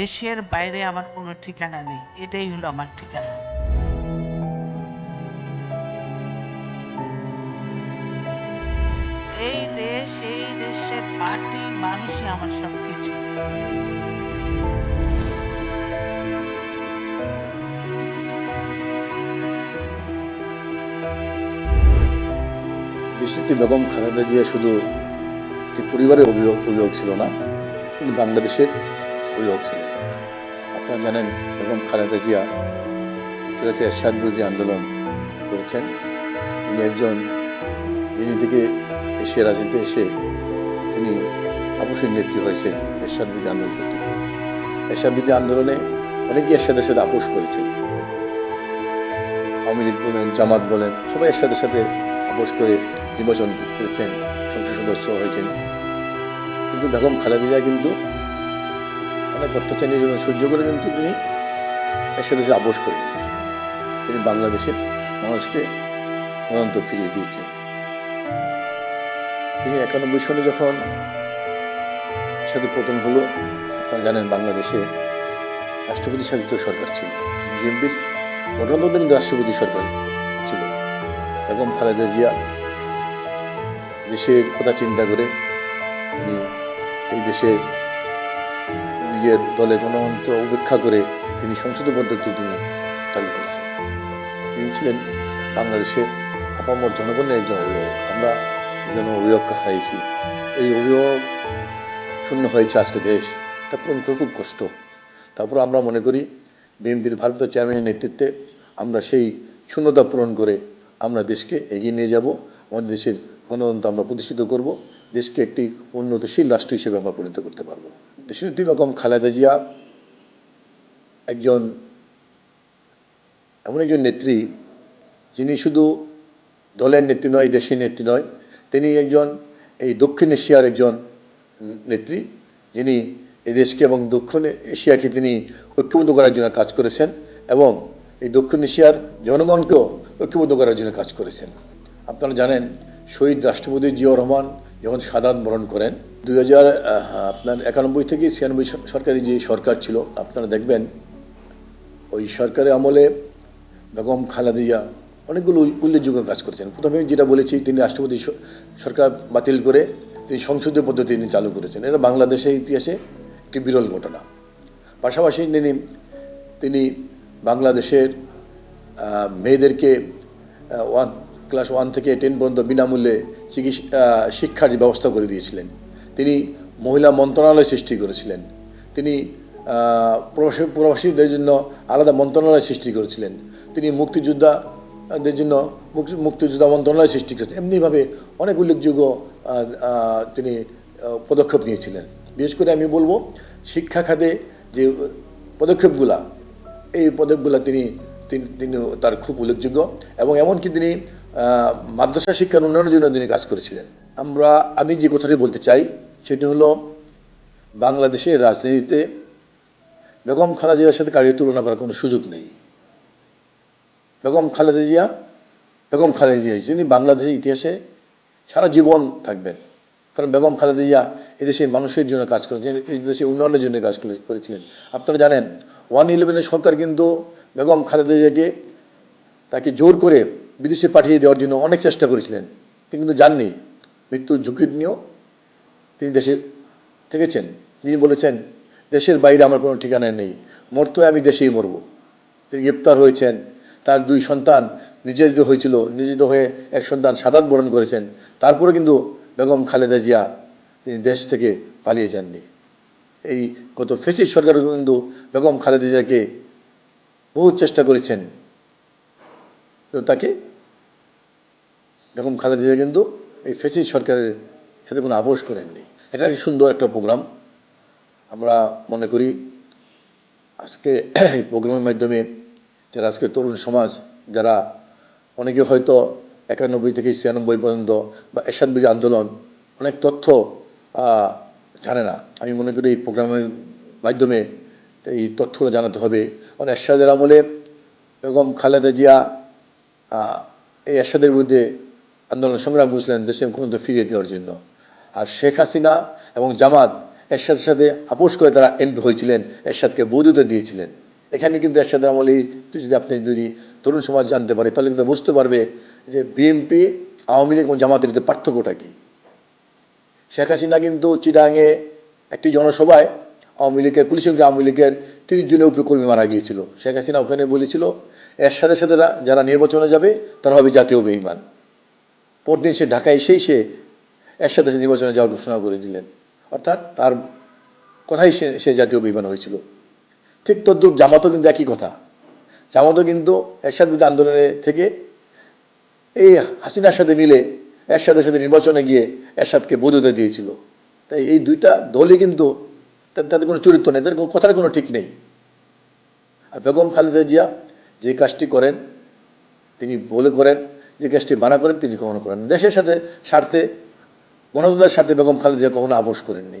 দেশের বাইরে আমার কোনো ঠিকানা নেই, এটাই হলো আমার ঠিকানা। এই দেশ, এই দেশের মাটি, মানুষই আমার সবকিছু। দেশনেত্রী বেগম খালেদা জিয়া শুধু একটি পরিবারের অভিভাবক ছিল না, তিনি বাংলাদেশের অভিভাবক ছিলেন। আপনারা জানেন, বেগম খালেদা জিয়া স্বৈরাচার এরশাদ বিরোধী আন্দোলন করেছেন। তিনি একজন যিনি থেকে এশিয়া রাজনীতিতে এসে তিনি অবশ্যই নেত্রী হয়েছেন এরশাদ বিরোধী আন্দোলন করতে গিয়ে। এরশাদ বিরোধী আন্দোলনে অনেকে এরশাদের সাথে আপোষ করেছেন। আওয়ামী লীগ বলেন, জামাত বলেন, সবাই এরশাদের সাথে আপোষ করে নির্বাচন করেছেন, সংসদ সদস্য হয়েছেন। কিন্তু বেগম খালেদা জিয়া কিন্তু অনেক অত্যাচার নির্যাতন সহ্য করে কিন্তু তিনি এরশাদের সাথে আপোষ করেন। তিনি বাংলাদেশের মানুষকে গণতন্ত্র ফিরিয়ে দিয়েছেন। তিনি 91 সালে যখন সাথে পতন হলো, আপনারা জানেন বাংলাদেশে রাষ্ট্রপতি শাসিত সরকার ছিল, বিএনপির গঠনতন্ত্রী রাষ্ট্রপতি সরকার ছিল। বেগম খালেদা জিয়া দেশের কথা চিন্তা করে তিনি এই দেশে নিজের দলে গণতন্ত্র উপেক্ষা করে তিনি সংসদীয় পদ্ধতি তিনি চালু করেছেন। তিনি ছিলেন বাংলাদেশের আপামর জনগণের একজন অভিভাবক। আমরা একজন অভিভাবককে হারিয়েছি। এই অভিভাবক শূন্য হয়েছে আজকে দেশ, এটা পূরণ করে খুব কষ্ট। তারপর আমরা মনে করি বিএনপির ভারপ্রাপ্ত চেয়ারম্যানের নেতৃত্বে আমরা সেই শূন্যতা পূরণ করে আমরা দেশকে এগিয়ে নিয়ে যাব। আমাদের দেশের গণতন্ত্র আমরা প্রতিষ্ঠিত করব, দেশকে একটি উন্নতশীল রাষ্ট্র হিসেবে আমরা পরিণত করতে পারবো। দেশনেত্রী বেগম খালেদা জিয়া একজন এমন একজন নেত্রী যিনি শুধু দলের নেত্রী নয়, দেশের নেত্রী নয়, তিনি একজন এই দক্ষিণ এশিয়ার একজন নেত্রী, যিনি এই দেশকে এবং দক্ষিণ এশিয়াকে তিনি ঐক্যবদ্ধ করার জন্য কাজ করেছেন এবং এই দক্ষিণ এশিয়ার জনগণকেও ঐক্যবদ্ধ করার জন্য কাজ করেছেন। আপনারা জানেন, শহীদ রাষ্ট্রপতি জিয়াউর রহমান যখন শাহাদাত বরণ করেন 1991 থেকে 96 সরকারি যে সরকার ছিল, আপনারা দেখবেন ওই সরকারের আমলে বেগম খালেদা জিয়া অনেকগুলো উল্লেখযোগ্য কাজ করেছেন। প্রথমে যেটা বলেছি, তিনি রাষ্ট্রপতি সরকার বাতিল করে তিনি সংসদীয় পদ্ধতি তিনি চালু করেছেন। এটা বাংলাদেশের ইতিহাসে একটি বিরল ঘটনা। পাশাপাশি তিনি বাংলাদেশের মেয়েদেরকে ক্লাস 1 থেকে 10 পর্যন্ত বিনামূল্যে শিক্ষার ব্যবস্থা করে দিয়েছিলেন। তিনি মহিলা মন্ত্রণালয় সৃষ্টি করেছিলেন। তিনি প্রবাসীদের জন্য আলাদা মন্ত্রণালয় সৃষ্টি করেছিলেন। তিনি মুক্তিযোদ্ধাদের জন্য মুক্তিযোদ্ধা মন্ত্রণালয় সৃষ্টি করেছেন। এমনিভাবে অনেক উল্লেখযোগ্য তিনি পদক্ষেপ নিয়েছিলেন। বিশেষ করে আমি বলবো, শিক্ষা খাতে যে পদক্ষেপগুলা, এই পদক্ষেপগুলা তিনি তার খুব উল্লেখযোগ্য এবং এমনকি তিনি মাদ্রাসা শিক্ষার উন্নয়নের জন্য তিনি কাজ করেছিলেন। আমি যে কথাটি বলতে চাই সেটি হলো, বাংলাদেশের রাজনীতিতে বেগম খালেদা জিয়ার সাথে কারোর তুলনা করার কোনো সুযোগ নেই। বেগম খালেদা জিয়া যিনি বাংলাদেশের ইতিহাসে সারা জীবন থাকবেন। কারণ বেগম খালেদা জিয়া এদেশের মানুষের জন্য কাজ করেছেন, এই দেশের উন্নয়নের জন্য কাজ করেছিলেন। আপনারা জানেন 111 সরকার কিন্তু বেগম খালেদা জিয়াকে তাকে জোর করে বিদেশে পাঠিয়ে দেওয়ার জন্য অনেক চেষ্টা করেছিলেন, কিন্তু যাননি। মৃত্যুর ঝুঁকি নিয়েও তিনি দেশে থেকেছেন। তিনি বলেছেন, দেশের বাইরে আমার কোনো ঠিকানা নেই, মরতে আমি দেশেই মরব। তিনি গ্রেপ্তার হয়েছেন, তার 2 সন্তান নির্যাতিত হয়েছিল, নির্যাতিত হয়ে এক সন্তান শাহাদাত বরণ করেছেন। তারপরে কিন্তু বেগম খালেদা জিয়া তিনি দেশ থেকে পালিয়ে যাননি। এই গত ফ্যাসিস্ট সরকার কিন্তু বেগম খালেদা জিয়াকে বহু চেষ্টা করেছেন, তো বেগম খালেদা জিয়া কিন্তু এই ফ্যাসিস্ট সরকারের সাথে কোনো আপোষ করেননি। এটা কি সুন্দর একটা প্রোগ্রাম। আমরা মনে করি আজকে এই প্রোগ্রামের মাধ্যমে যারা আজকে তরুণ সমাজ, যারা অনেকে হয়তো 91 থেকে 96 পর্যন্ত বা এরশাদ বিরোধী আন্দোলন অনেক তথ্য জানে না, আমি মনে করি এই প্রোগ্রামের মাধ্যমে এই তথ্যগুলো জানাতে হবে। কারণ এরশাদের আমলে বেগম খালেদা জিয়া এই এরশাদের বিরুদ্ধে আন্দোলন সংগ্রাম করেছিলেন দেশের গণতন্ত্র ফিরিয়ে দেওয়ার জন্য। আর শেখ হাসিনা এবং জামাত এরশাদের সাথে আপোষ করে তারা এমপি হয়েছিলেন, এরশাদকে বৈধতা দিয়েছিলেন। এখানে কিন্তু এরশাদের আমলে যদি আপনি যদি তরুণ সমাজ জানতে পারে তাহলে কিন্তু বুঝতে পারবে যে বিএনপি, আওয়ামী লীগ এবং জামাতের মধ্যে পার্থক্যটা কি। শেখ হাসিনা কিন্তু চিটাগাংয়ে একটি জনসভায় আওয়ামী লীগের পুলিশের আওয়ামী লীগের 30 জনের উপরে কর্মী মারা গিয়েছিল। শেখ হাসিনা ওখানে বলেছিল এরশাদের সাথে যারা নির্বাচনে যাবে তারা হবে জাতীয় বেঈমান। পরদিন সে ঢাকায় এসেই সে এরশাদের সাথে নির্বাচনে যাওয়ার ঘোষণা করে দিলেন, অর্থাৎ তার কথাই সে জাতীয় বেঈমান হয়েছিল। ঠিক তদ্রুপ জামাতও কিন্তু একই কথা। জামাতও কিন্তু এরশাদ বিরোধী আন্দোলনে থেকে এই হাসিনার সাথে মিলে এরশাদের সাথে নির্বাচনে গিয়ে এরশাদকে বৈধতা দিয়েছিল। তাই এই দুইটা দলই কিন্তু তাদের কোনো চরিত্র নেই, তাদের কথার কোনো ঠিক নেই। আর বেগম খালেদা জিয়া যে কাজটি করেন তিনি বলে করেন, যে কাজটি মানা করেন তিনি কখনো করেন। দেশের সাথে স্বার্থে, গণতন্ত্রের স্বার্থে বেগম খালেদা জিয়া কখনো আপোষ করেননি।